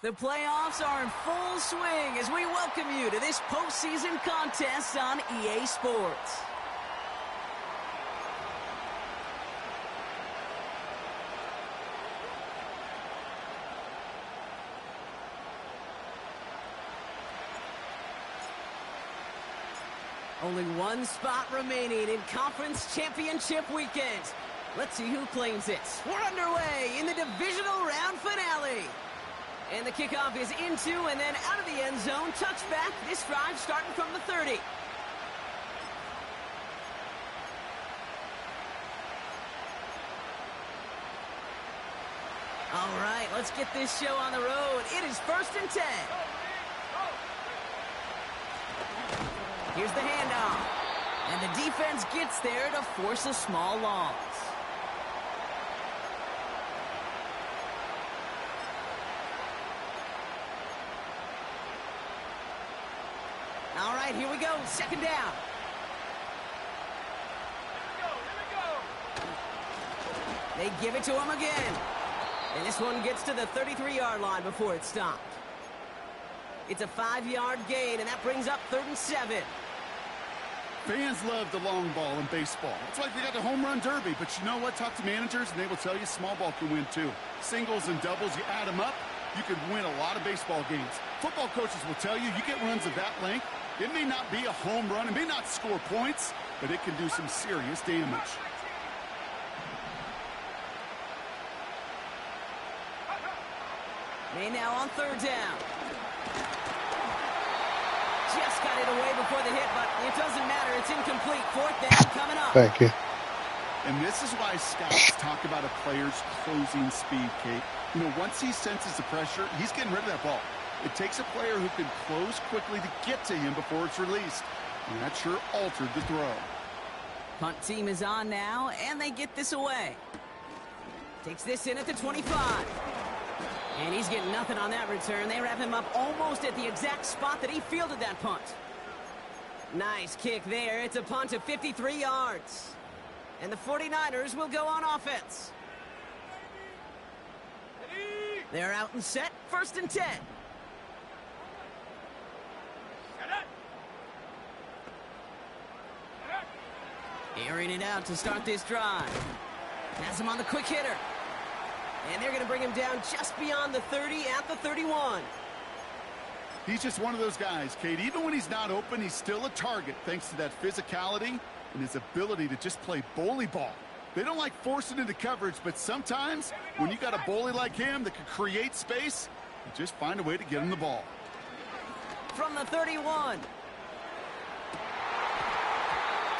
The playoffs are in full swing as we welcome you to this postseason contest on EA Sports. Only one spot remaining in Conference Championship weekend. Let's see who claims it. We're underway in the divisional round finale. And the kickoff is into and then out of the end zone. Touchback. This drive starting from the 30. All right, let's get this show on the road. It is 1st and 10. Here's the handoff. And the defense gets there to force a small loss. All right, here we go. 2nd down. They give it to him again. And this one gets to the 33-yard line before it's stopped. It's a 5-yard gain, and that brings up 3rd and 7. Fans love the long ball in baseball. It's like they got the home run derby, but you know what? Talk to managers, and they will tell you small ball can win too. Singles and doubles, you add them up, you can win a lot of baseball games. Football coaches will tell you, you get runs of that length, it may not be a home run, it may not score points, but it can do some serious damage. May now on 3rd down. Just got it away before the hit, but it doesn't matter. It's incomplete. 4th down coming up. Thank you. And this is why scouts talk about a player's closing speed, Kate. You know, once he senses the pressure, he's getting rid of that ball. It takes a player who can close quickly to get to him before it's released. And that sure altered the throw. Punt team is on now, and they get this away. Takes this in at the 25. And he's getting nothing on that return. They wrap him up almost at the exact spot that he fielded that punt. Nice kick there. It's a punt of 53 yards. And the 49ers will go on offense. They're out and set. 1st and 10. Airing it out to start this drive. Has him on the quick hitter. And they're going to bring him down just beyond the 30 at the 31. He's just one of those guys, Kate. Even when he's not open, he's still a target thanks to that physicality and his ability to just play bully ball. They don't like forcing into coverage, but sometimes when you got a bully like him that can create space, you just find a way to get him the ball. From the 31.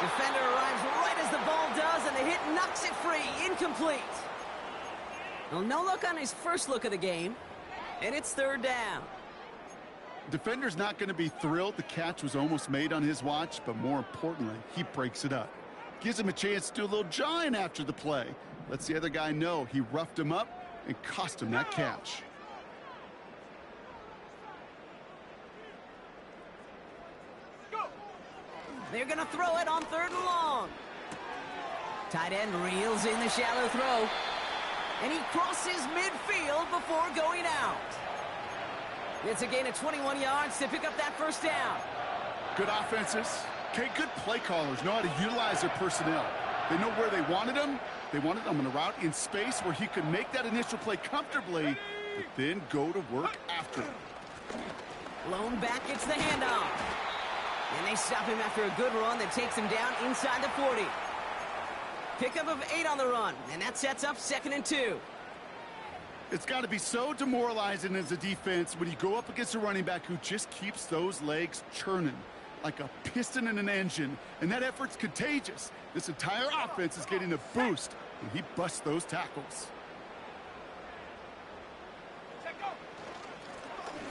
Defender arrives right as the ball does, and the hit knocks it free. Incomplete. Well, no look on his first look of the game, and it's 3rd down. Defender's not going to be thrilled the catch was almost made on his watch, but more importantly, he breaks it up. Gives him a chance to do a little jawing after the play. Lets the other guy know he roughed him up and cost him that catch. They're going to throw it on 3rd and long. Tight end reels in the shallow throw. And he crosses midfield before going out. It's a gain of 21 yards to pick up that 1st down. Good offenses. Okay, good play callers know how to utilize their personnel. They know where they wanted him. They wanted him in a route in space where he could make that initial play comfortably, but then go to work after him. Blown back gets the handoff. And they stop him after a good run that takes him down inside the 40. Pickup of 8 on the run, and that sets up 2nd and 2. It's got to be so demoralizing as a defense when you go up against a running back who just keeps those legs churning like a piston in an engine, and that effort's contagious. This entire offense is getting a boost when he busts those tackles.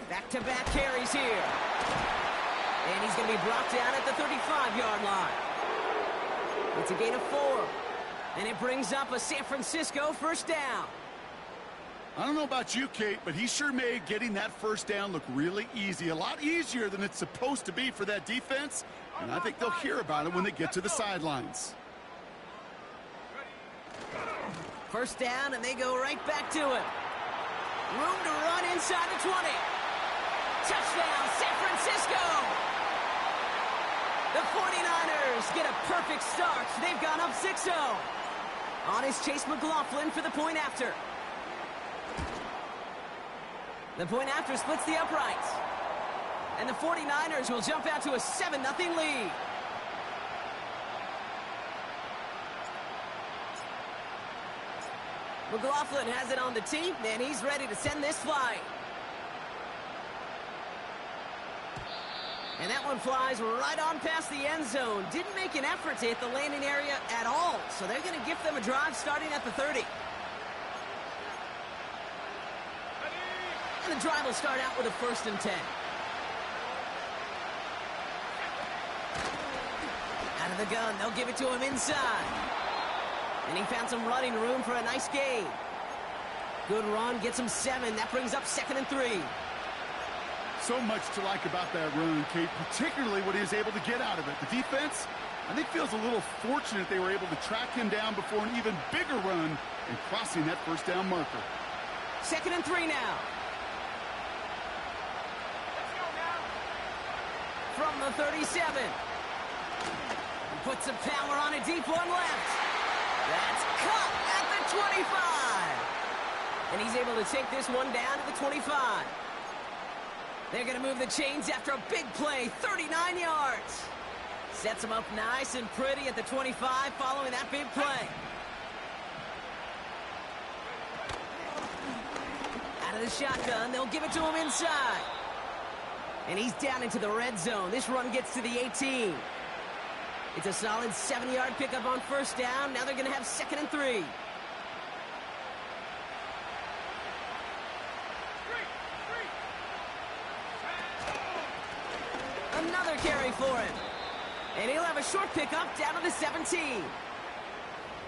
Back-to-back carries here. And he's going to be brought down at the 35-yard line. It's a gain of 4. And it brings up a San Francisco 1st down. I don't know about you, Kate, but he sure made getting that 1st down look really easy. A lot easier than it's supposed to be for that defense. And I think they'll hear about it when they get to the sidelines. 1st down, and they go right back to it. Room to run inside the 20. Touchdown, San Francisco. The 49ers get a perfect start. They've gone up 6-0. On is Chase McLaughlin for the point after. The point after splits the uprights. And the 49ers will jump out to a 7-0 lead. McLaughlin has it on the tee, and he's ready to send this flight. And that one flies right on past the end zone. Didn't make an effort to hit the landing area at all, so they're going to give them a drive starting at the 30. And the drive will start out with a 1st and 10. Out of the gun, they'll give it to him inside. And he found some running room for a nice gain. Good run, gets him 7. That brings up 2nd and 3. So much to like about that run, Kate, particularly what he was able to get out of it. The defense, I think, feels a little fortunate they were able to track him down before an even bigger run and crossing that 1st down marker. 2nd and 3 now. Let's go now. From the 37. He puts some power on a deep one left. That's cut at the 25. And he's able to take this one down to the 25. They're going to move the chains after a big play, 39 yards. Sets him up nice and pretty at the 25 following that big play. Out of the shotgun, they'll give it to him inside. And he's down into the red zone. This run gets to the 18. It's a solid 7-yard pickup on 1st down. Now they're going to have 2nd and 3. Another carry for him. And he'll have a short pickup down to the 17.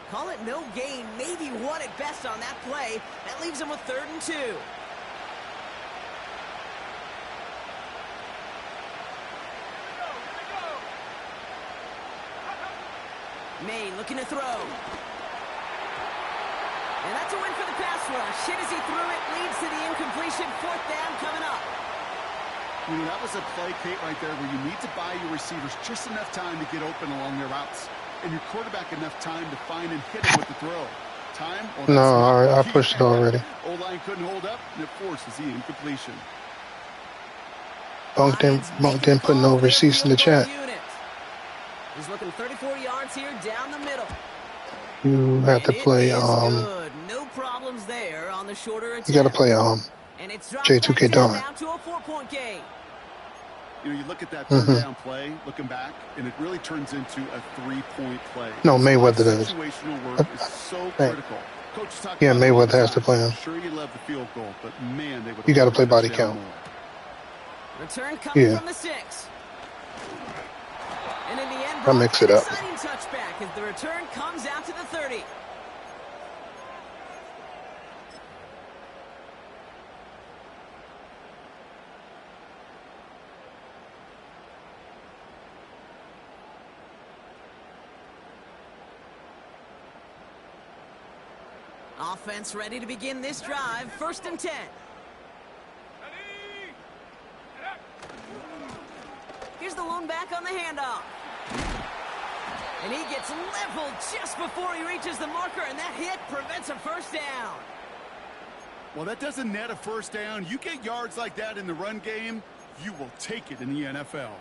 Call it no gain, maybe 1 at best on that play. That leaves him with 3rd and 2. May looking to throw. And that's a win for the pass rush. Hit as he threw it, leads to the incompletion. 4th down coming up. You know, that was a play, Kate, right there where you need to buy your receivers just enough time to get open along their routes. And your quarterback enough time to find and hit him with the throw. Time? Well, no, I pushed it already. O-line couldn't hold up, and it forces the incompletion. Bunk didn't put no receipts in the chat. He's looking 34 yards here down the middle. You have to play good. No problems there on the shorter attempt. you got to play and it's J2K Dawn. Down to a 4-point game. You know, you look at that third down play, looking back, and it really turns into a 3-point play. No, Mayweather does. Situational work is so critical. Coach talked Yeah, about Mayweather has to play him. Sure, you love the field goal, but man, they would. You got to play body count. Return coming from the 6. And in the end, I'll mix it up. Exciting touchback as the return comes out to the 30. Offense ready to begin this drive. 1st and 10. Here's the lone back on the handoff. And he gets leveled just before he reaches the marker, and that hit prevents a 1st down. Well, that doesn't net a 1st down. You get yards like that in the run game, you will take it in the NFL.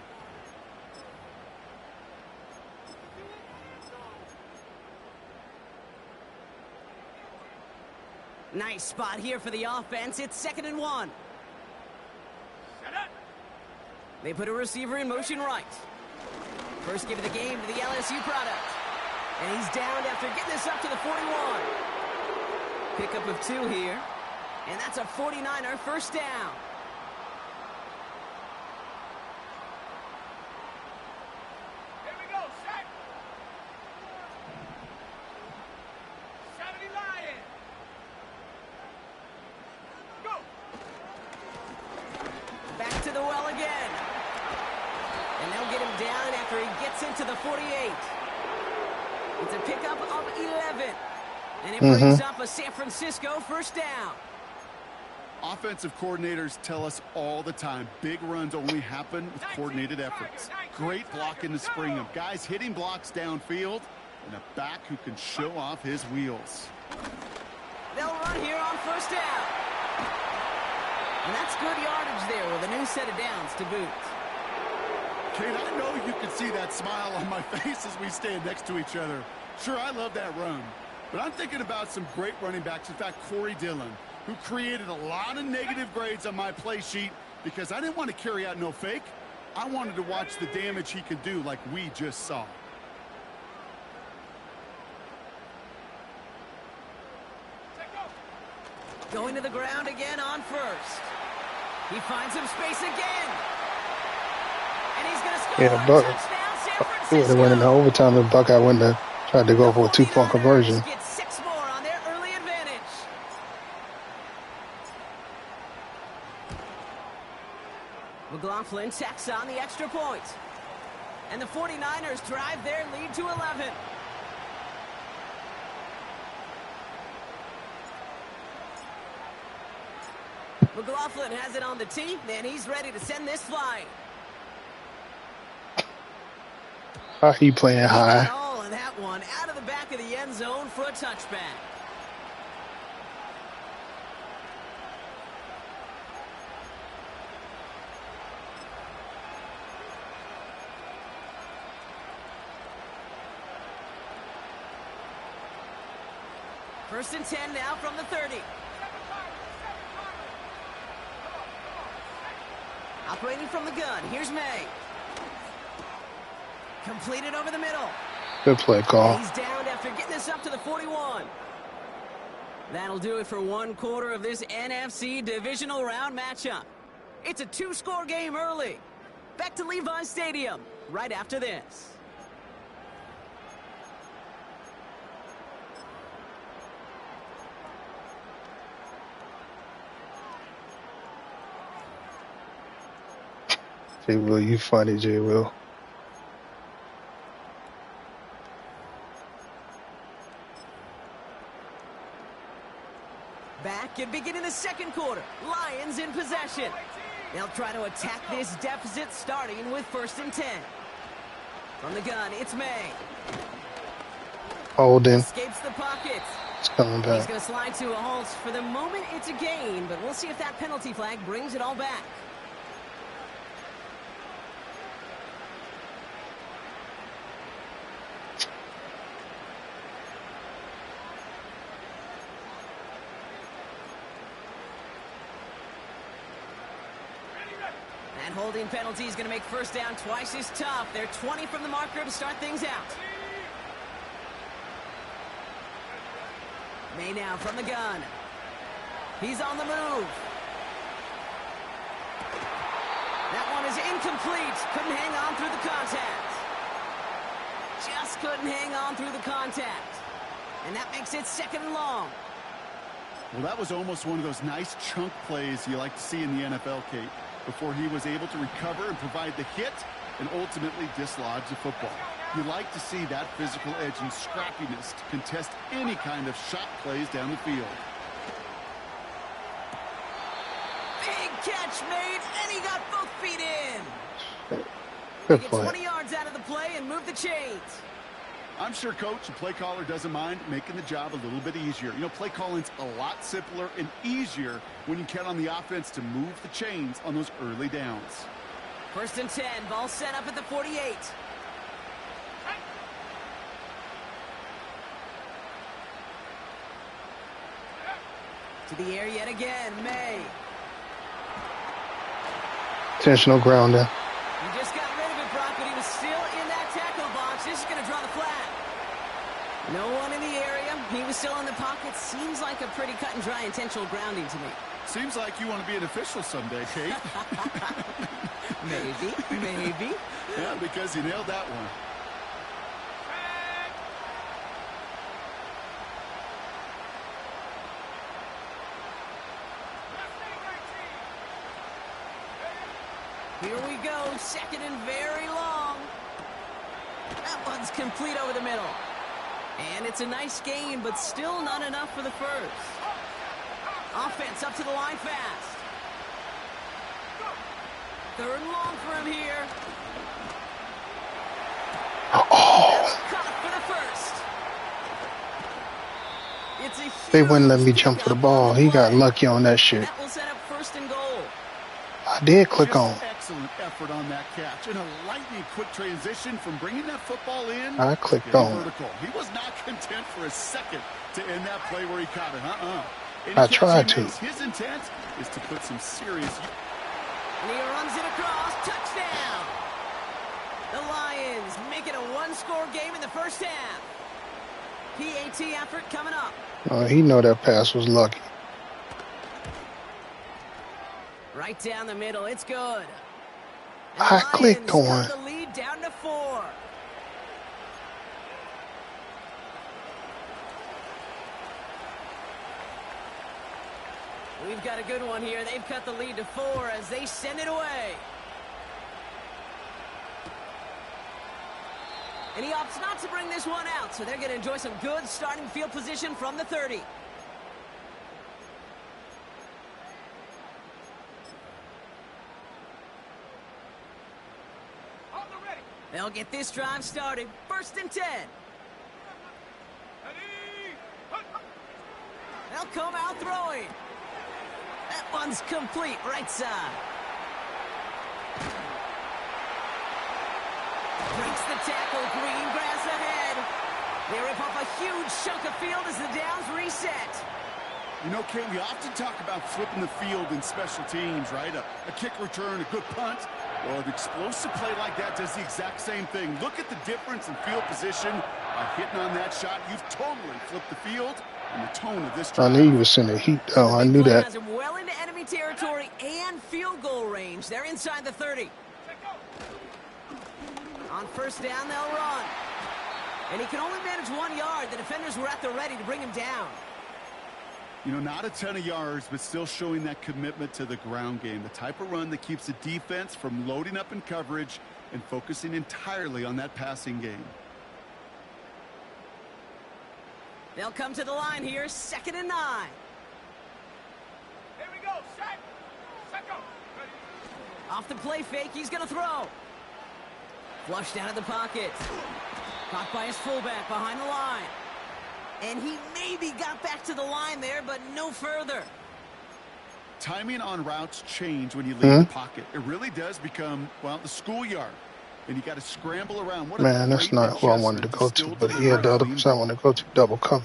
Nice spot here for the offense. It's 2nd and 1. They put a receiver in motion right. First give of the game to the LSU product. And he's down after getting this up to the 41. Pickup of 2 here. And that's a 49er 1st down. Here we go, set. Saturday Lion. Go. Back to the well again. And they'll get him down after he gets into the 48. It's a pickup of 11. And it brings up a San Francisco 1st down. Offensive coordinators tell us all the time, big runs only happen with coordinated efforts. Great block in the spring of guys hitting blocks downfield and a back who can show off his wheels. They'll run here on first down. And that's good yardage there with a new set of downs to boot. Kate, I know you can see that smile on my face as we stand next to each other. Sure, I love that run. But I'm thinking about some great running backs. In fact, Corey Dillon, who created a lot of negative grades on my play sheet because I didn't want to carry out no fake. I wanted to watch the damage he could do like we just saw. Going to the ground again on first. He finds some space again. And he's going to score. Yeah, Buck. He would have went into overtime if Buckeye wouldn't have tried to go for a 2-point conversion. Get 6 more on their early advantage. McLaughlin tacks on the extra point. And the 49ers drive their lead to 11. McLaughlin has it on the tee, and he's ready to send this flying. He playing high. Oh, and that one out of the back of the end zone for a touchback. First and 10 now from the 30. Operating from the gun, here's May. Completed over the middle. Good play call. He's down after getting this up to the 41. That'll do it for one quarter of this NFC divisional round matchup. It's a 2-score game early. Back to Levi's Stadium right after this. J. Will, you funny, J. Will. Back and beginning the second quarter. Lions in possession. They'll try to attack this deficit starting with first and 10. From the gun, it's May. Holding. Escapes the pocket. It's coming He's back. going to slide to a halt. For the moment, it's a gain, but we'll see if that penalty flag brings it all back. That holding penalty is going to make first down twice as tough. They're 20 from the marker to start things out. May now from the gun. He's on the move. That one is incomplete. Couldn't hang on through the contact. Just couldn't hang on through the contact. And that makes it second and long. Well, that was almost one of those nice chunk plays you like to see in the NFL, Kate, before he was able to recover and provide the hit and ultimately dislodge the football. You like to see that physical edge and scrappiness to contest any kind of shot plays down the field. Big catch made, and he got both feet in. Good Get play. 20 yards out of the play and move the chains. I'm sure, Coach, the play caller doesn't mind making the job a little bit easier. You know, play calling's a lot simpler and easier when you count on the offense to move the chains on those early downs. First and 10, ball set up at the 48. To the air yet again, May. Intentional grounder. He just got rid of it, Brock, but he was still in that tackle box. This is going to draw the flag. No one in the area. He was still in the pocket. Seems like a pretty cut and dry intentional grounding to me. Seems like you want to be an official someday, Kate. Maybe. Yeah, because you nailed that one. Here we go, second and very long. That one's complete over the middle. And it's a nice gain, but still not enough for the first. Offense up to the line fast. 3rd and long for him here. Oh, Caught for the first. It's a huge they wouldn't let me jump for the pickup on ball. the He got play. lucky on that And shit. that will set up 1st and goal. I did click Just on. excellent effort on that catch. And a lightning quick transition from bringing that football in I to clicked getting on. vertical. He was not content for a second to end that play where he caught it. Any I catch tried he to. makes, his intent is to put some serious... And he runs it across. Touchdown. The Lions make it a 1-score game in the first half. PAT effort coming up. He know that pass was lucky. Right down the middle. It's good. And I the clicked Lions on. cut the lead down to 4. We've got a good one here. They've cut the lead to 4 as they send it away. And he opts not to bring this one out, so they're going to enjoy some good starting field position from the 30. On the ready. They'll get this drive started. 1st and 10. Ready. Hunt. They'll come out throwing. That one's complete, right side. Breaks the tackle, green grass ahead. They rip off a huge chunk of field as the downs reset. You know, Ken, we often talk about flipping the field in special teams, right? A kick return, a good punt. Well, an explosive play like that does the exact same thing. Look at the difference in field position. By hitting on that shot, you've totally flipped the field and the tone of this I drive. knew he was in the heat, though. I The big knew play that. has him well into enemy territory and field goal range. They're inside the 30. Check go. On 1st down, they'll run. And he can only manage 1 yard. The defenders were at the ready to bring him down. You know, not a ton of yards, but still showing that commitment to the ground game. The type of run that keeps the defense from loading up in coverage and focusing entirely on that passing game. They'll come to the line here, 2nd and 9. Here we go. Set. Set go. Ready. Off the play fake, he's going to throw. Flushed out of the pocket. Caught by his fullback behind the line. And he maybe got back to the line there, but no further. Timing on routes change when you leave the pocket. It really does become, well, the schoolyard. And you got to scramble around. What a Man, that's great not who I wanted to go adjustment to, but still he had the other deliver a person I wanted to go to, double cover.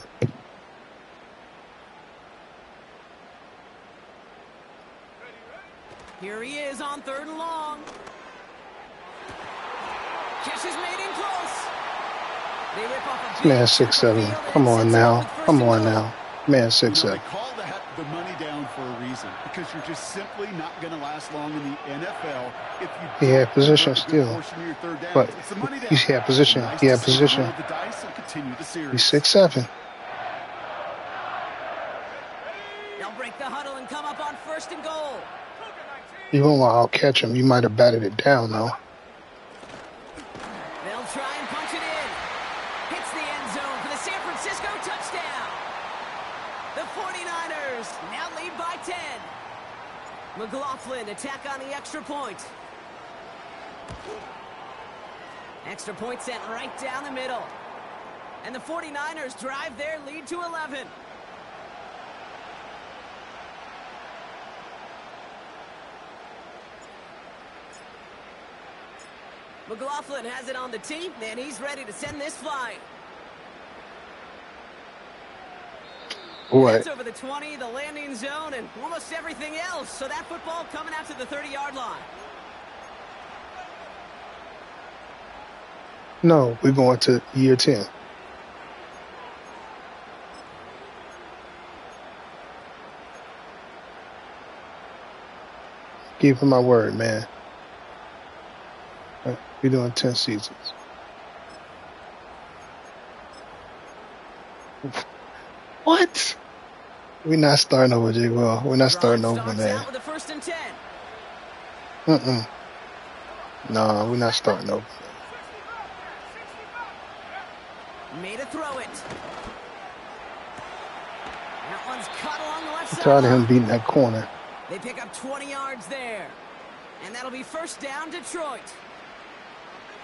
Ready, ready. Here he is on 3rd and long. Catch is made in close. They rip off a Man, big 6'7". chunk of field Come and on sets it up now. with 1st Come and on goal. now. Man, You know, 6'7". they call the money down for a reason because you're just simply not going to last long in the NFL if you He had don't position convert a good still. portion of your third downs. But It's the money down. he had position. Nice He had to see them position. roll the dice and continue the series. He's 6'7". They'll break the huddle and come up on 1st and goal. Even while I'll catch him, you might have batted it down, though. They'll try and punch it in. Hits the end zone for the San Francisco touchdown. The 49ers now lead by 10. McLaughlin attack on the extra point. Extra point sent right down the middle. And the 49ers drive their lead to 11. McLaughlin has it on the tee, and he's ready to send this flying. What? That's over the 20, the landing zone, and almost everything else. So that football coming out to the 30-yard line. No, we're going to year 10. Give him my word, man. We're doing 10 seasons. What? We're not starting over, J. Will. We're not starting over, Starts man. out with a 1st and 10. No, we're not starting over. Made a throw it. That one's caught along the left I'm tired of him side. beating that corner. They pick up 20 yards there. And that'll be first down, Detroit.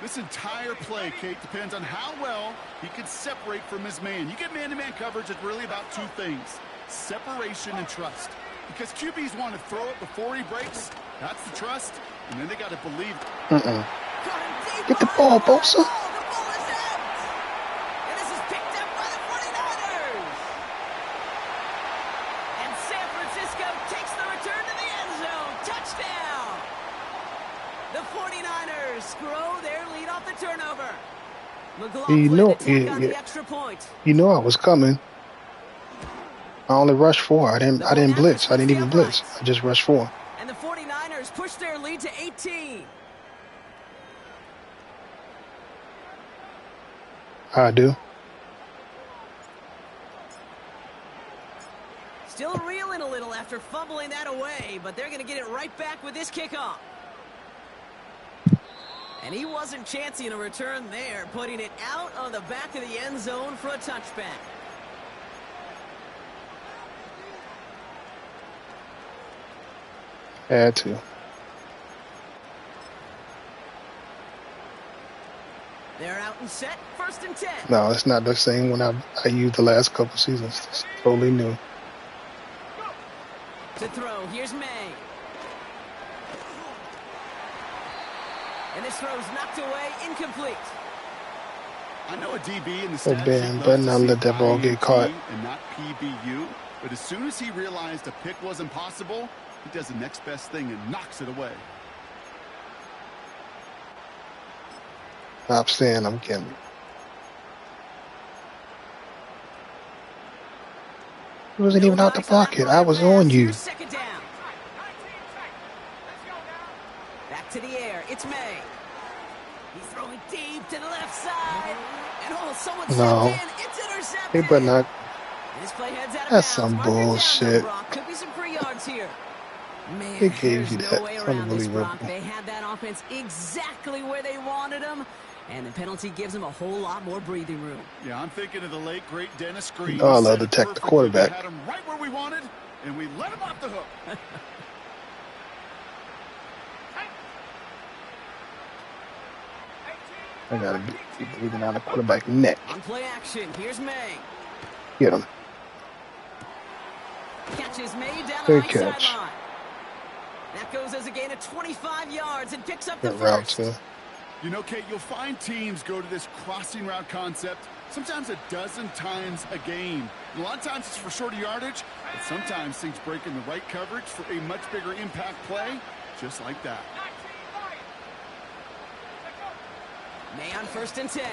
This entire play, Kate, depends on how well he can separate from his man. You get man-to-man coverage, it's really about two things: separation and trust. Because QBs want to throw it before he breaks. That's the trust. And then they got to believe it. Get the ball, Bosa. The ball is out. And this is picked up by the 49ers. And San Francisco takes the return to the end zone. Touchdown. The 49ers grow their lead off the turnover. McLaughlin attack on the extra point. You know I was coming. I only rushed 4. I didn't blitz. I didn't even blitz. I just rushed 4. And the 49ers push their lead to 18. I do. Still reeling a little after fumbling that away, but they're going to get it right back with this kickoff. And he wasn't chancing a return there, putting it out on the back of the end zone for a touchback. Had to. They're out and set, 1st and 10. No, it's not the same one I used the last couple seasons. It's totally new. To throw, here's May. And this throw's knocked away, incomplete. I know a DB in the Oh, stats damn, sheet better loves not to let see that ball get caught. and not PBU, but as soon as he realized a pick wasn't possible, he does the next best thing and knocks it away. Stop saying I'm getting. It wasn't even out the pocket. I was on you. Here's 2nd down. Back to the air. It's May. He's throwing deep to the left side. And someone No. stepped in. It's intercepted. They better not. This play heads out of That's bounds. some Mark it down, bullshit. Brock. Could be some free yards here. Man, They gave there's you no that. way around this, Brock. Unbelievable. They had that offense exactly where they wanted them, and the penalty gives them a whole lot more breathing room. Yeah, I'm thinking of the late, great Dennis Green. Oh, I He love set to it attack the perfectly. quarterback. We had him right where we wanted, and we let him off the hook. I gotta be breathing on the quarterback neck. On play action, here's May. Get him. Catches May down the Good right catch. sideline. That goes as a gain of 25 yards and picks up the Good route first. too. You know, Kate, you'll find teams go to this crossing route concept sometimes a dozen times a game. And a lot of times it's for shorter yardage, but sometimes things break in the right coverage for a much bigger impact play, just like that. May on 1st and 10.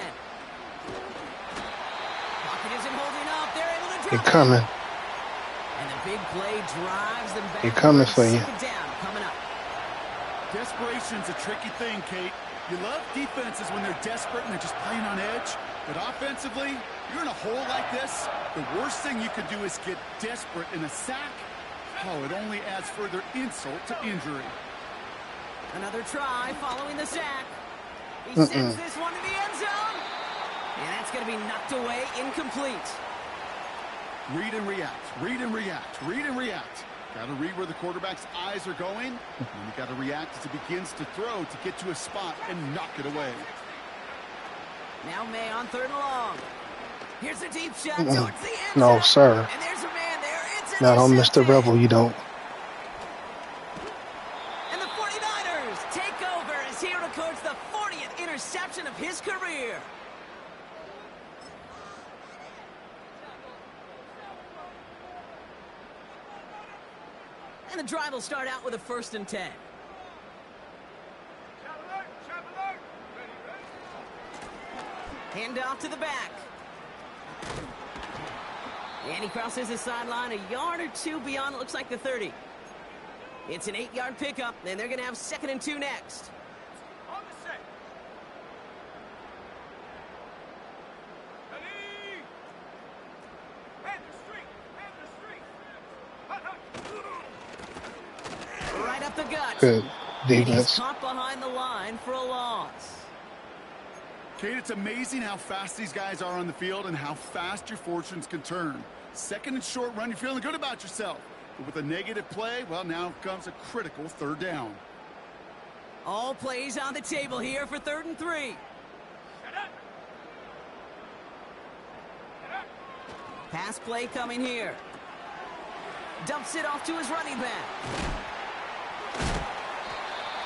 Pocket isn't holding up. They're able to They're drop it. coming. And the big play drives them back. They're coming for you. 2nd down coming up. Desperation's a tricky thing, Kate. You love defenses when they're desperate and they're just playing on edge. But offensively, you're in a hole like this, the worst thing you could do is get desperate in a sack. Oh, it only adds further insult to injury. Another try following the sack. He sends this one to the end zone. And that's going to be knocked away, incomplete. Read and react, read and react, read and react. Got to read where the quarterback's eyes are going, and you got to react as he begins to throw to get to a spot and knock it away. Now May on 3rd and long. Here's a deep shot towards the end No, zone. sir. And there's a man there. It's Not on Mr. intercepted. Rebel, you don't. And the 49ers take over as he records the 40th interception of his career. And the drive will start out with a 1st and 10. Hand off to the back. And he crosses the sideline a yard or two beyond, it looks like the 30. It's an 8-yard pickup, and they're going to have 2nd and 2 next. On the set. Ready. Man the street. Right up the gut. Good And he's defense. caught behind the line for a loss. Kate, it's amazing how fast these guys are on the field and how fast your fortunes can turn. Second and short run, you're feeling good about yourself. But with a negative play, well, now comes a critical third down. All plays on the table here for 3rd and 3. Pass play coming here. Dumps it off to his running back.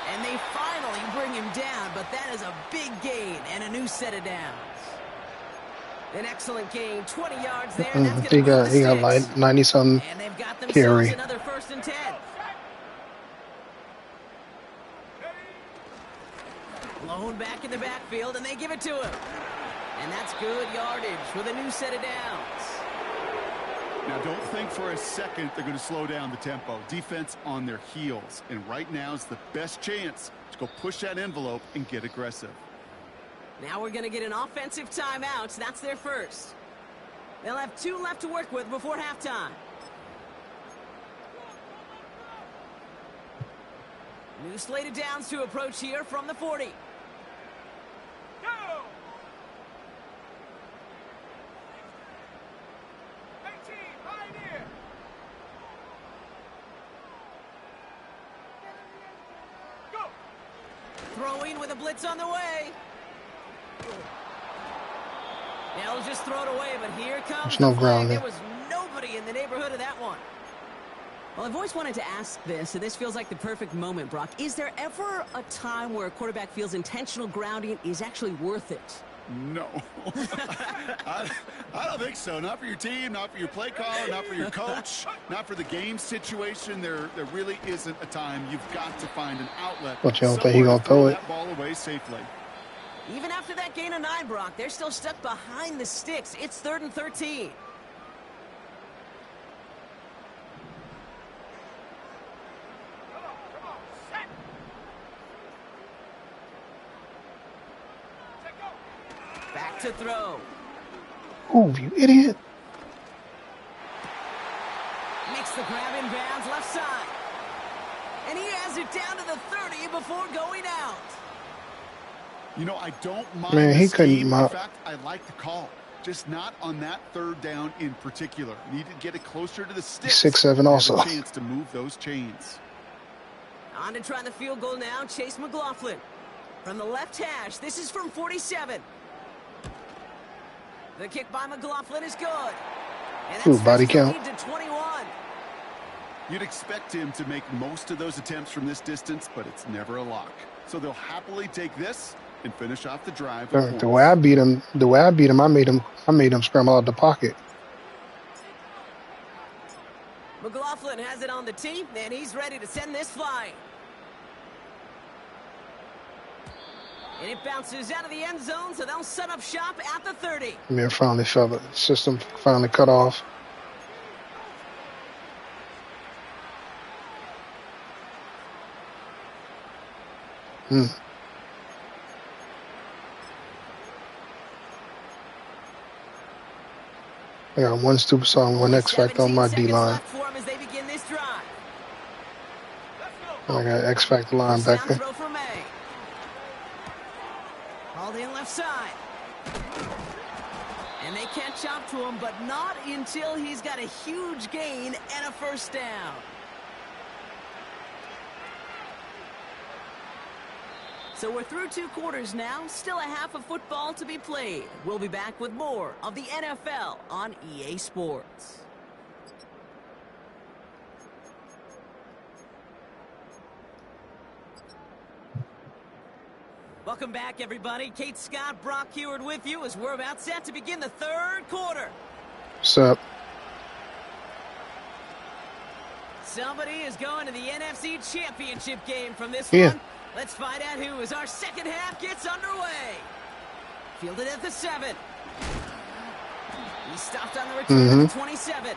And they finally bring him down, but that is a big gain and a new set of downs. An excellent gain, 20 yards there. And that's he got like 90-something and they've got carry. another 1st and 10. Blown back in the backfield, and they give it to him. And that's good yardage with a new set of downs. Now, don't think for a second they're going to slow down the tempo. Defense on their heels. And right now is the best chance to go push that envelope and get aggressive. Now we're going to get an offensive timeout. That's their first. They'll have 2 left to work with before halftime. New slate of downs to approach here from the 40. Go! 18, Pioneer! Go! Throwing with a blitz on the way. They'll just throw it away, but here comes There's no the flag. grounding. There was nobody in the neighborhood of that one. Well, I've always wanted to ask this, and this feels like the perfect moment, Brock. Is there ever a time where a quarterback feels intentional grounding is actually worth it? No. I don't think so. Not for your team, not for your play caller, not for your coach, not for the game situation. There really isn't a time. You've got to find an outlet. But you don't think he's going to throw it? That ball away safely. Even after that gain of 9, Brock, they're still stuck behind the sticks. It's 3rd and 13. Come on, set! Set, go! Back to throw. Oh, you idiot. Makes the grab in bounds left side. And he has it down to the 30 before going out. You know, I don't mind Man, he the couldn't scheme. In mount. fact, I like the call. Just not on that 3rd down in particular. Need to get it closer to the sticks. 6'7" also. Have a chance to move those chains. On to try the field goal now, Chase McLaughlin. From the left hash, this is from 47. The kick by McLaughlin is good. And Ooh, that's body count. to 21. You'd expect him to make most of those attempts from this distance, but it's never a lock. So they'll happily take this and finish off the drive. The way I beat him, I made him scramble out the pocket. McLaughlin has it on the tee, and he's ready to send this flying. And it bounces out of the end zone, so they'll set up shop at the 30. Man, finally fell. The system finally cut off. I got one stupid song, one X Factor on my D line. I got X Factor linebacker. Hauled in left side. And they catch up to him, but not until he's got a huge gain and a 1st down. So we're through 2 quarters now, still a half of football to be played. We'll be back with more of the NFL on EA Sports. Welcome back, everybody. Kate Scott, Brock Heward with you as we're about set to begin the 3rd quarter. What's up? Somebody is going to the NFC Championship game from this Yeah. one. Let's find out who as our second half gets underway. Fielded at the 7. He stopped on the return at the 27.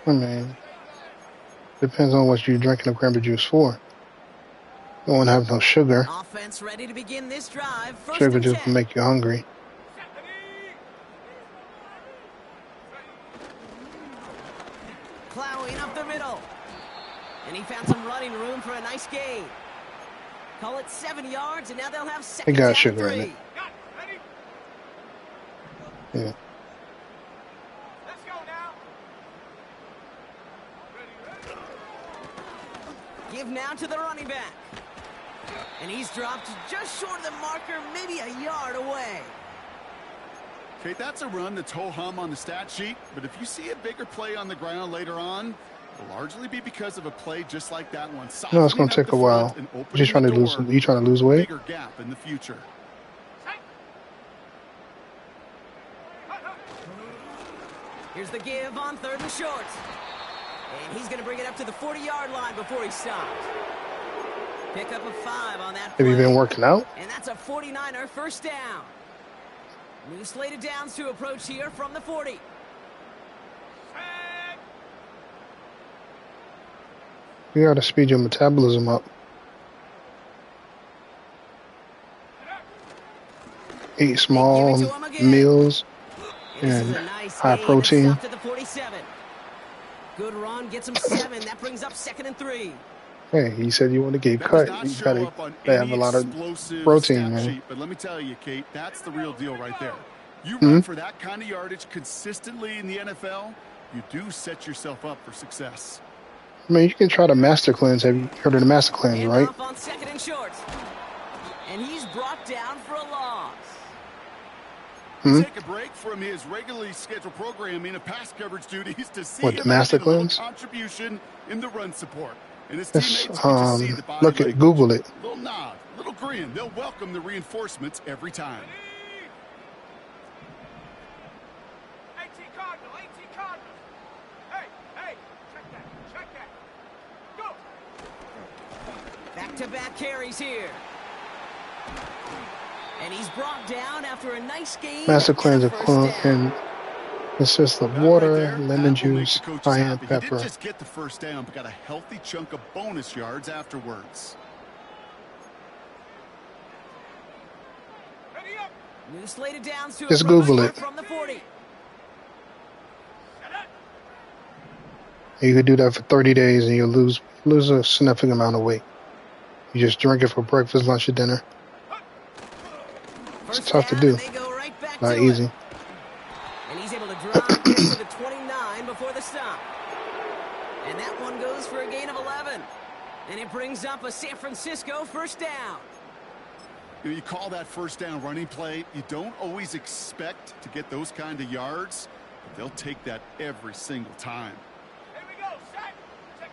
I mean, depends on what you're drinking the cranberry juice for. You don't want to have no sugar. Offense ready to begin this drive. First Sugar and just 10. can make you hungry. Plowing up the middle. And he found some running room for a nice gain. Call it 7 yards, and now they'll have It second got down sugar and in 3. it. Got it. Ready? Yeah. Let's go now. Ready, ready. Give now to the running back. And he's dropped just short of the marker, maybe a yard away. Okay, that's a run that's ho-hum on the stat sheet, but if you see a bigger play on the ground later on, it'll largely be because of a play just like that one. No, it's gonna Softening up take the a while. front and You opening trying the to lose? door, You trying to lose weight? bigger gap in the future. Set. Hut, hut. Here's the give on 3rd and short. And he's going to bring it up to the 40-yard line before he stops. Pick up a 5 on that Have you play. been working out? And that's a 49er first down. New slated downs to approach here from the 40. Set. You gotta speed your metabolism up. Eat small Give it to him again. meals And this is and a nice high gain. protein. It's stopped at the 47. Good run, gets him 7. That brings up 2nd and 3. Hey, you said you want to get That does cut. not You show gotta up on have any a lot of explosive protein, stat man. sheet, but let me tell you, Kate, that's the real deal right there. You Hmm? run for that kind of yardage consistently in the NFL, you do set yourself up for success. I mean, you can try the master cleanse. Have you heard of the master cleanse, Hand right? off on 2nd and short. And he's brought down for a loss. Hmm? Take a break from his regularly scheduled programming of pass coverage duties to see What, the him master making a little cleanse? contribution in the run support. And his Let's teammates get to see the body look at language. Google it. Little nod, little grin. They'll welcome the reinforcements every time. Ready? 18 Cardinal, 18 Cardinal. Hey, hey, check that. Go. Back-to-back carries here. And he's brought down after a nice gain. Master and a cleanse first down. and consists of That water, right there, lemon that will make juice, the coaches cayenne happy. He pepper. didn't just get the first down, but got a healthy chunk of bonus yards afterwards. Ready up. New slated downs to Just approach Google here it. from the 40. Set up. You could do that for 30 days and you'll lose a significant amount of weight. You just drink it for breakfast, lunch, or dinner. First tough to down, do. and they go right back Not to easy. it. And he's able to drive this to the 29 before the stop. And that one goes for a gain of 11. And it brings up a San Francisco first down. You know, you call that first down running play. You don't always expect to get those kind of yards, but they'll take that every single time. Here we go. Set. Check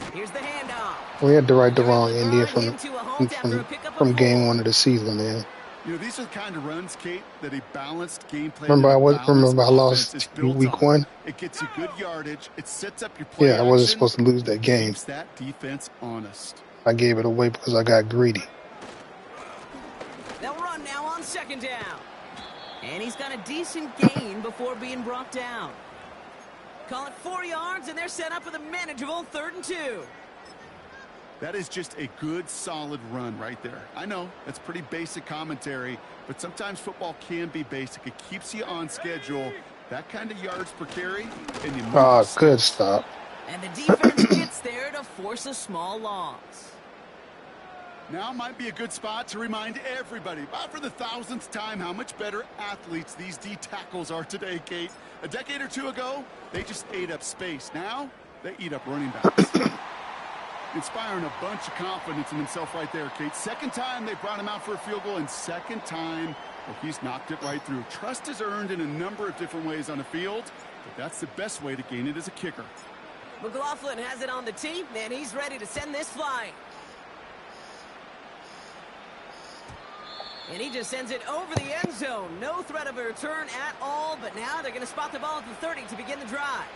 go. Here's the handoff. We had to write the They're able wrong to India grind him to a halt after a pickup of game 4. 1 of the season, man. You know, these are the kind of runs, Kate, that a balanced game plan. Remember and a I balanced lost offense is built week on. 1? It gets you good yardage. It sets up your play Yeah, I wasn't action, supposed to lose that game. keeps that defense honest. I gave it away because I got greedy. They'll run now on 2nd down. And he's got a decent gain before being brought down. Call it 4 yards, and they're set up with a manageable 3rd and 2. That is just a good, solid run right there. I know, that's pretty basic commentary, but sometimes football can be basic. It keeps you on schedule. That kind of yards per carry, and you move. Oh, good stop. And the defense gets there to force a small loss. Now might be a good spot to remind everybody, about for the 1,000th time, how much better athletes these D tackles are today, Kate. A decade or two ago, they just ate up space. Now, they eat up running backs. Inspiring a bunch of confidence in himself right there, Kate. Second time they brought him out for a field goal, and second time, well, he's knocked it right through. Trust is earned in a number of different ways on the field, but that's the best way to gain it as a kicker. McLaughlin has it on the tee, and he's ready to send this flying. And he just sends it over the end zone. No threat of a return at all, but now they're going to spot the ball at the 30 to begin the drive.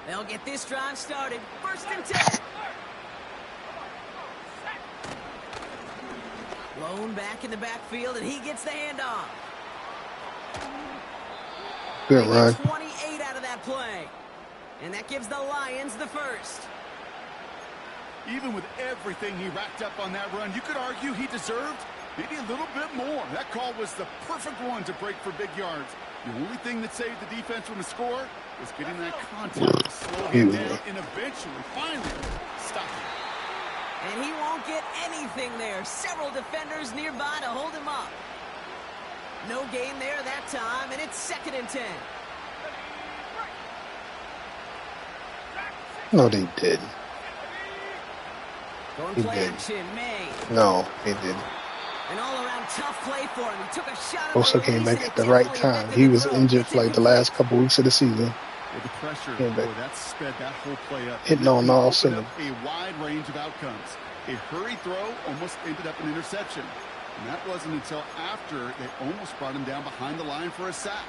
They'll get this drive started. 1st and 10. Lone back in the backfield, and he gets the handoff. Good They run. get 28 out of that play. And that gives the Lions the first. Even with everything he racked up on that run, you could argue he deserved Maybe a little bit more. That call was the perfect one to break for big yards. The only thing that saved the defense from a score was getting that contact to slow him down and eventually, finally, stop him. And he won't get anything there. Several defenders nearby to hold him up. No gain there that time, and it's 2nd and 10. No, they didn't. Going He play did. action, May. No, they didn't. An all-around tough play for him. He took a shot. Also came back at the right time. He was injured for like the last couple weeks of the season. With the pressure, Came back. boy, that sped that whole play up. Hitting on all Opened cylinders. up a wide range of outcomes. A hurried throw almost ended up an interception. And that wasn't until after they almost brought him down behind the line for a sack.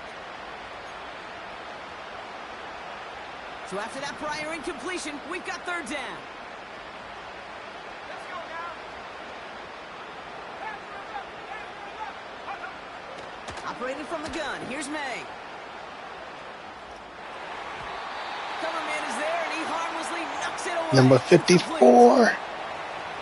So after that prior incompletion, we've got 3rd down. Let's go now. Operating from the gun. Here's May. Cover man is there, and he harmlessly knocks it away. Number 54.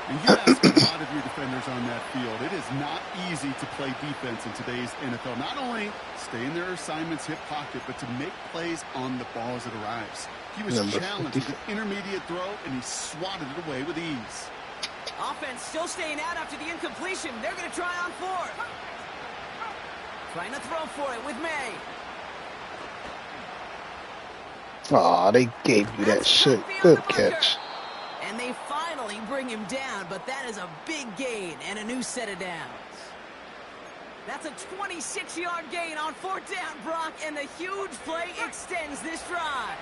And you ask a lot of your defenders on that field. It is not easy to play defense in today's NFL. Not only stay in their assignment's hip pocket, but to make plays on the ball as it arrives. He was Number challenged 54. with an intermediate throw, and he swatted it away with ease. Offense still staying out after the incompletion. They're going to try on 4th. Trying to throw for it with May. Aw, they gave you that shit. Good catch. And they finally bring him down, but that is a big gain and a new set of downs. That's a 26-yard gain on 4th down, Brock, and the huge play extends this drive.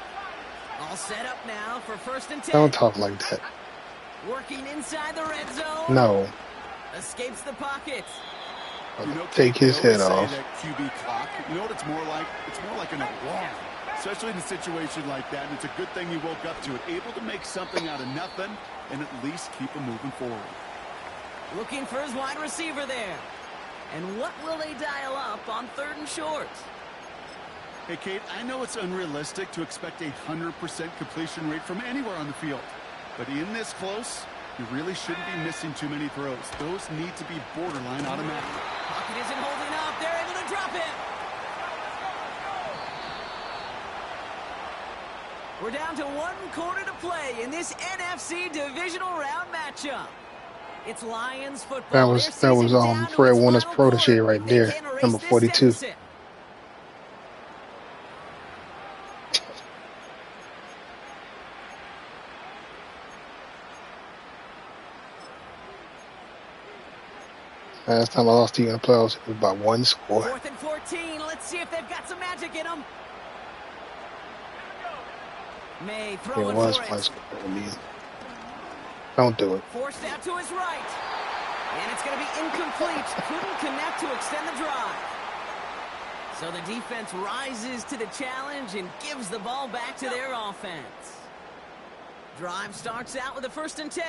All set up now for 1st and 10. Don't talk like that. Working inside the red zone. No. Escapes the pocket. You know, Take his they head always say off. that QB clock. You know what it's more like? It's more like an alarm, especially in a situation like that. And it's a good thing you woke up to it, able to make something out of nothing and at least keep him moving forward. Looking for his wide receiver there. And what will they dial up on 3rd and short? Hey, Kate, I know it's unrealistic to expect a 100% completion rate from anywhere on the field. But in this close, you really shouldn't be missing too many throws. Those need to be borderline automatic. Pocket isn't holding up. They're able to drop it. We're down to 1 quarter to play in this NFC divisional round matchup. It's Lions football. That was Fred Warner's protege right there, number 42. Last time I lost to you in the playoffs, it was by 1 score. 4th and 14. Let's see if they've got some magic in them. May It throwing was for 1 it. score to me. Don't do it. Forced out to his right. And it's going to be incomplete. Couldn't connect to extend the drive. So the defense rises to the challenge and gives the ball back to their offense. Drive starts out with a 1st and 10.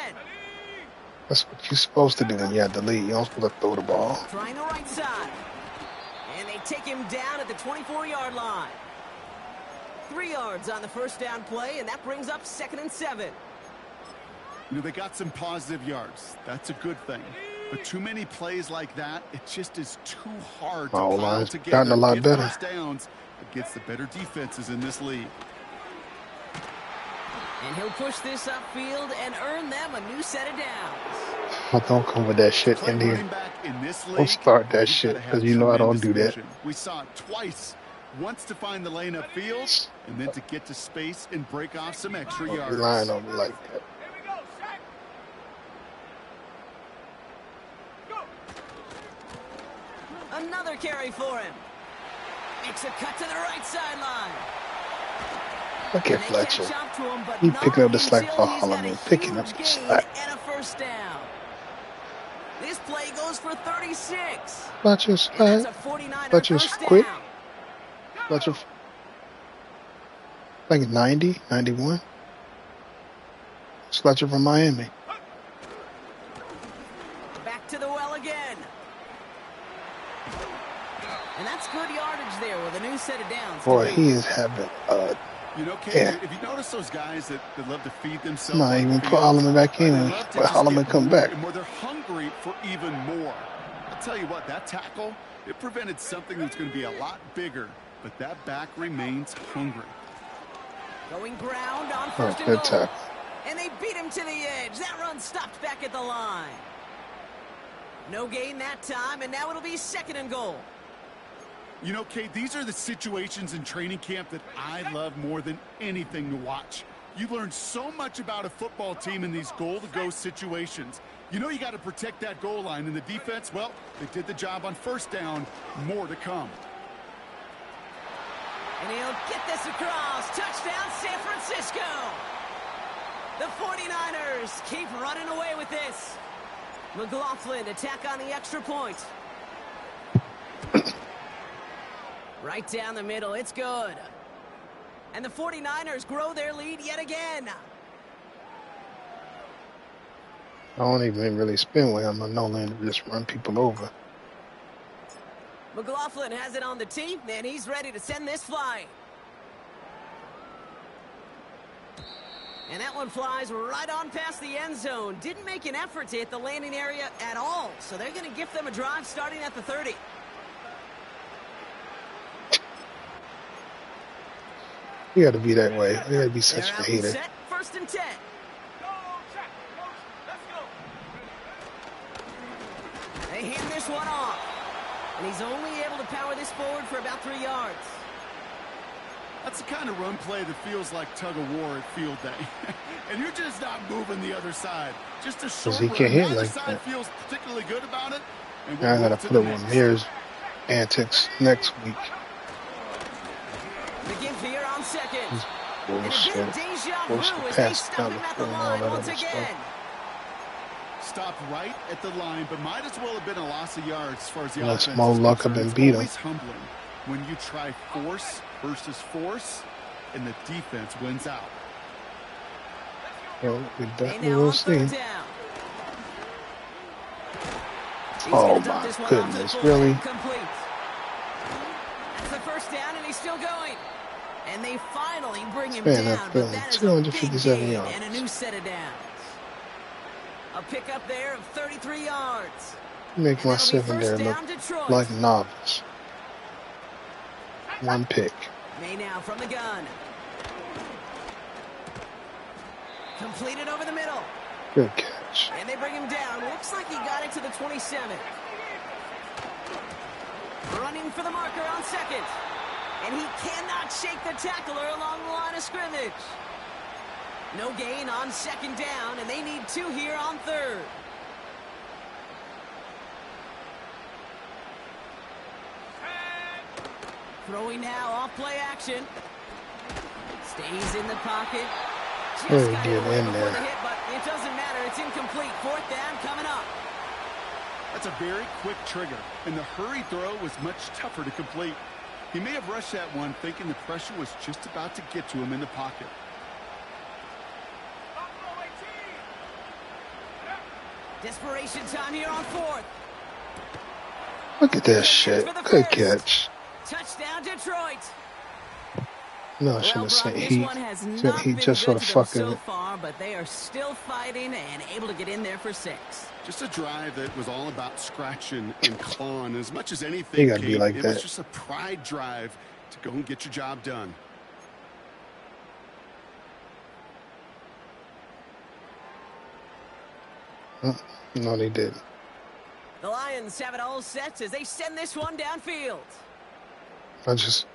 That's what you're supposed to do when you have the lead. You're not supposed to throw the ball. Trying the right side. And they take him down at the 24-yard line. 3 yards on the 1st down play, and that brings up 2nd and 7. You know, they got some positive yards. That's a good thing. But too many plays like that, it just is too hard to Our pile line's together. gotten a lot Get better. first downs against the better defenses in this league. And he'll push this upfield and earn them a new set of downs. Oh, don't come with that shit in here. Running back in this league, Don't start that you've shit, gotta have 'cause you know I don't tremendous do that. vision. We saw it twice. Once to find the lane upfield, and then to get to space and break off some extra Don't be yards. lying on me like that. Here we go, set. Go. Another carry for him. Makes a cut to the right sideline. Look at And they Fletcher. catch up to him, but He not picking up the slack until for he's got a Holloman. Picking up huge the gain slack. and a 1st down. This play goes for 36. Fletcher's And that's slack. a 49er Fletcher's 1st quick. down. Fletcher. I think 90, 91. Fletcher from Miami. Back to the well again. And that's good yardage there with a new set of downs. Boy, he is having You know, Kate, Yeah. if you notice those guys that love to feed themselves, not on even the put field, Holloman back they in. love to Let just Holloman get come more back. and more. They're hungry for even more. I'll tell you what, that tackle, it prevented something that's going to be a lot bigger, but that back remains hungry. Going ground on Oh, first and good goal. tackle. And they beat him to the edge. That run stopped back at the line. No gain that time, and now it'll be second and goal. You know, Kate, these are the situations in training camp that I love more than anything to watch. You learn so much about a football team in these goal-to-go situations. You know you got to protect that goal line, and the defense, well, they did the job on first down. More to come. And he'll get this across. Touchdown, San Francisco. The 49ers keep running away with this. McLaughlin attack on the extra point. Right down the middle. It's good. And the 49ers grow their lead yet again. I don't even really spin way on the no land to just run people over. McLaughlin has it on the tee, and he's ready to send this flying. And that one flies right on past the end zone. Didn't make an effort to hit the landing area at all. So they're going to give them a drive starting at the 30. You got to be that way. You got to be such They're a out and hater. set, first and 10. Go, check, coach. Let's go. They hand this one off. And he's only able to power this forward for about 3 yards. That's the kind of run play that feels like tug-of-war at field day. And you're just not moving the other side. Just a short he run. can't hit Neither like side that. feels particularly good about it. And Now I we'll got move to to put the up with next. Mears antics next week. The give here on second. And a bit Bullshit. of deja Bullshit vu as they pass stop down him Oh, the at the field and all line that once other again. stuff. Stopped right at the line, but might as well have been a loss of yards as far as the Unless offense Mo is Luck have concerned. been beat It's him. always humbling when you try force versus force, and the defense wins out. Well, we They definitely now will on third see. down. He's Oh gonna dump my this one off to the goodness, fullback. really? Complete. That's the first down, and he's still going. And they finally bring him Span that down, but field, that is a big 257 gain yards. and a new set of downs. A pickup there of 33 yards. Make my And that'll be secondary first look down, Detroit. like novice. One pick. May now from the gun. Completed over the middle. Good catch. And they bring him down. Looks like he got it to the 27. Running for the marker on second. And he cannot shake the tackler along the line of scrimmage. No gain on second down, and they need 2 here on third. Throwing now off play action. Stays in the pocket. Just Very got good away in before there. the hit, but it doesn't matter. It's incomplete. Fourth down coming up. That's a very quick trigger, and the hurry throw was much tougher to complete. He may have rushed that one thinking the pressure was just about to get to him in the pocket. Desperation time here on fourth. Look at that shit. Good catch. Touchdown, Detroit. No, I shouldn't have said Brock, this he. one has Said not he been just good sort of to them fucking so it. far, but they are still fighting and able to get in there for 6. Just a drive that was all about scratching and clawing. As much as anything, You gotta be Kate, like it that. was just a pride drive to go and get your job done. No, they didn't. The Lions have it all set as they send this one downfield. I just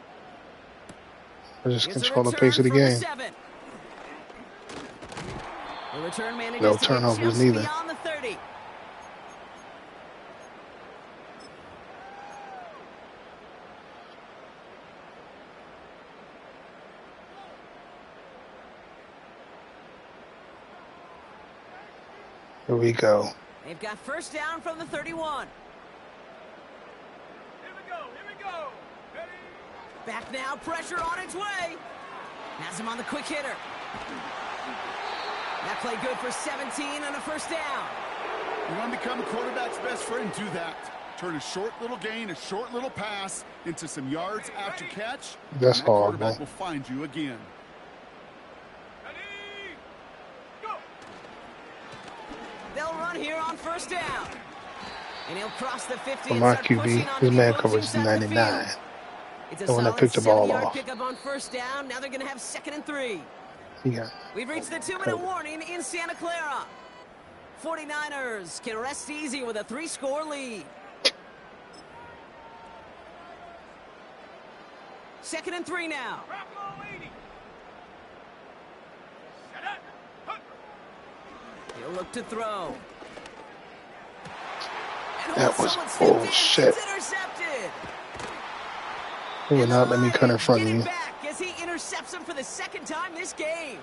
It's a control the return pace of the from game. 7. The return manages No to get turnovers just neither. beyond the 30. Here we go. They've got first down from the 31. Here we go. Ready? Back now, pressure on its way. Has him on the quick hitter. That play good for 17 and a first down. You want to become a quarterback's best friend? Do that. Turn a short little gain, a short little pass into some yards after catch. That's and that quarterback horrible. will find you again. Ready? Go. They'll run here on first down. And he'll cross the 50 For and my start pushing QB, onto his the man opposing coverage is side of the field. 99. It's a The one that solid picked the ball 7-yard off. pickup on first down. Now they're going to have 2nd and 3. He got We've reached the 2-minute warning in Santa Clara. 49ers can rest easy with a 3-score lead. 2nd and 3 now. He'll look to throw. And That was someone stepped in. bullshit. It's intercepted. He would And the not let me cut in Lions front get of it you. back as he intercepts him for the 2nd time this game.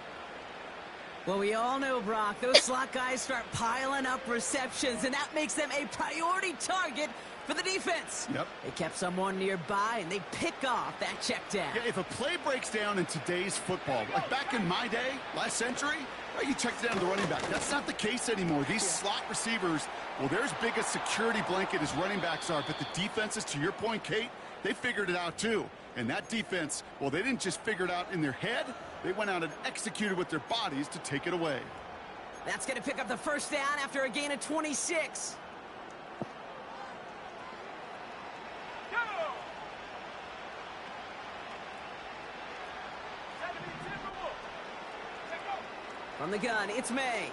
Well, we all know, Brock, those slot guys start piling up receptions, and that makes them a priority target for the defense. Yep. They kept someone nearby, and they pick off that check down. Yeah, if a play breaks down in today's football, like back in my day, last century, well, you checked down the running back. That's not the case anymore. These slot receivers, well, they're as big a security blanket as running backs are, but the defenses, to your point, Kate, they figured it out too. And that defense, well, they didn't just figure it out in their head. They went out and executed with their bodies to take it away. That's going to pick up the 1st down after a gain of 26. From the gun, it's May.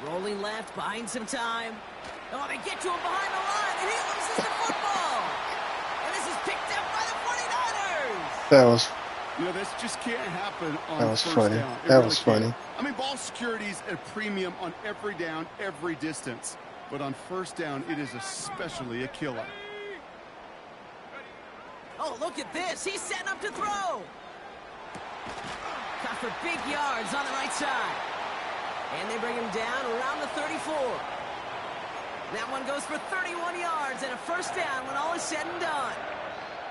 Rolling left, buying some time. Oh, they get to him behind the line, and he loses the football. And this is picked up by the 49ers. That was You know, this just can't happen on That was first funny. down. It That really was can't. funny. I mean, ball security's at a premium on every down, every distance. But on first down, it is especially a killer. Oh, look at this. He's setting up to throw. Caught for big yards on the right side. And they bring him down around the 34. That one goes for 31 yards and a 1st down when all is said and done.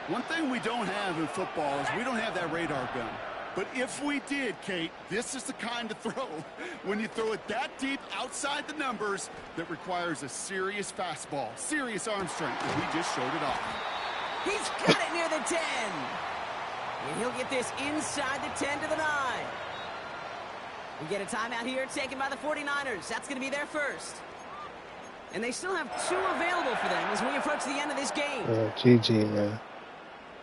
One thing we don't have in football is we don't have that radar gun. But if we did, Kate, this is the kind of throw, when you throw it that deep outside the numbers, that requires a serious fastball, serious arm strength, and he just showed it off. He's got it near the 10. And he'll get this inside the 10 to the 9. We get a timeout here taken by the 49ers. That's going to be their first. And they still have 2 available for them as we approach the end of this game. GG, man.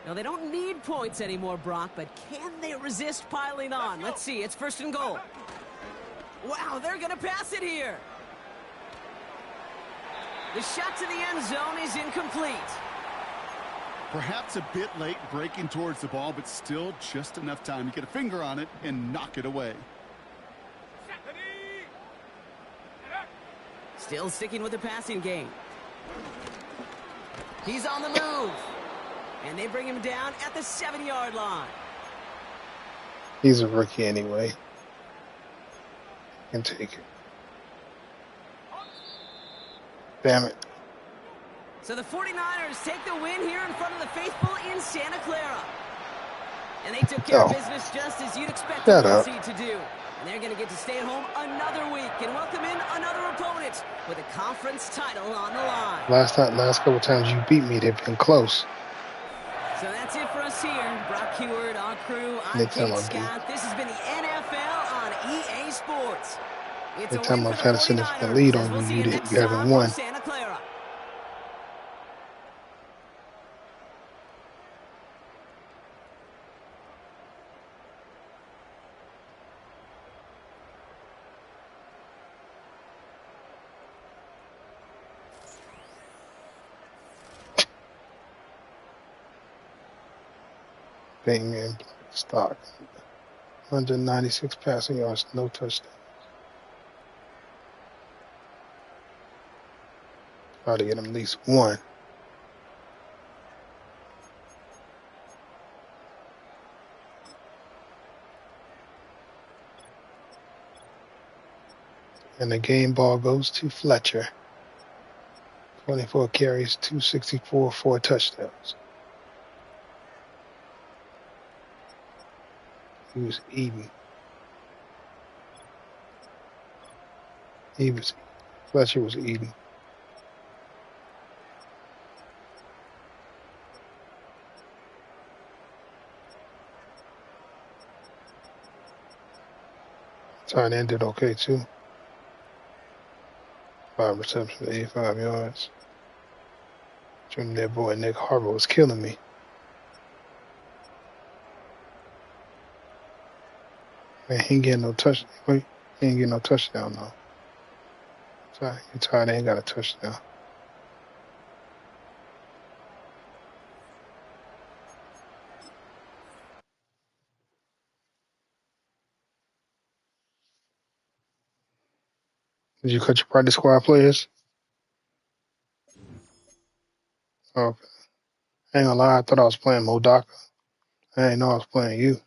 Now, they don't need points anymore, Brock, but can they resist piling on? Let's see. It's 1st and goal. Wow, they're going to pass it here. The shot to the end zone is incomplete. Perhaps a bit late breaking towards the ball, but still just enough time to get a finger on it and knock it away. Still sticking with the passing game. He's on the move. And they bring him down at the 7-yard line. He's a rookie anyway. Can take it. Damn it. So the 49ers take the win here in front of the faithful in Santa Clara. And they took care of business just as you'd expect the seed to do. And they're going to get to stay at home another week and welcome in another opponent with a conference title on the line. Last couple times you beat me, they've been close. So that's it for us here. Brock Heward, our crew, I'm Kate Scott. This has been the NFL on EA Sports. It's Every time I've had a significant lead on you, you haven't won. Santa Clara. Being in stock. 196 passing yards, no touchdowns. Try to get him at least one. And the game ball goes to Fletcher. 24 carries, 264, 4 touchdowns. He was eating. Fletcher was eating. Tight end did okay too. 5 receptions, 85 yards. That boy Nick Harbaugh was killing me. Man, he ain't getting no touch. He ain't getting no touchdown though. Sorry, you tired? Ain't got a touchdown. Did you cut your practice squad players? Okay. I ain't gonna lie, I thought I was playing Modaka. I didn't know I was playing you.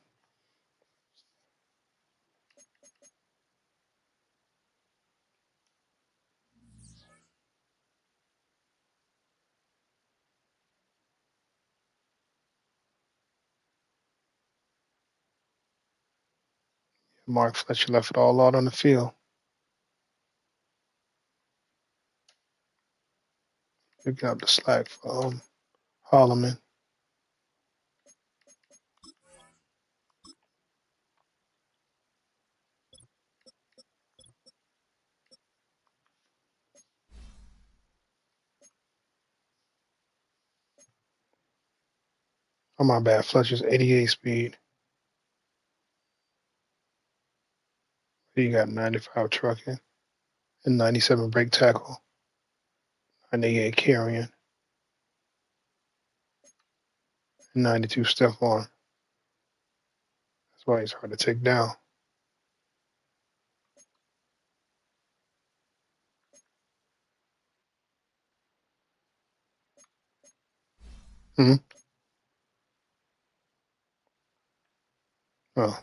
Mark Fletcher left it all out on the field. Picking up the slack for Holloman. Oh, my bad. Fletcher's 88 speed. He got 95 trucking and 97 brake tackle. 98 carrying. And 92 step on. That's why he's hard to take down. Mm-hmm. Oh.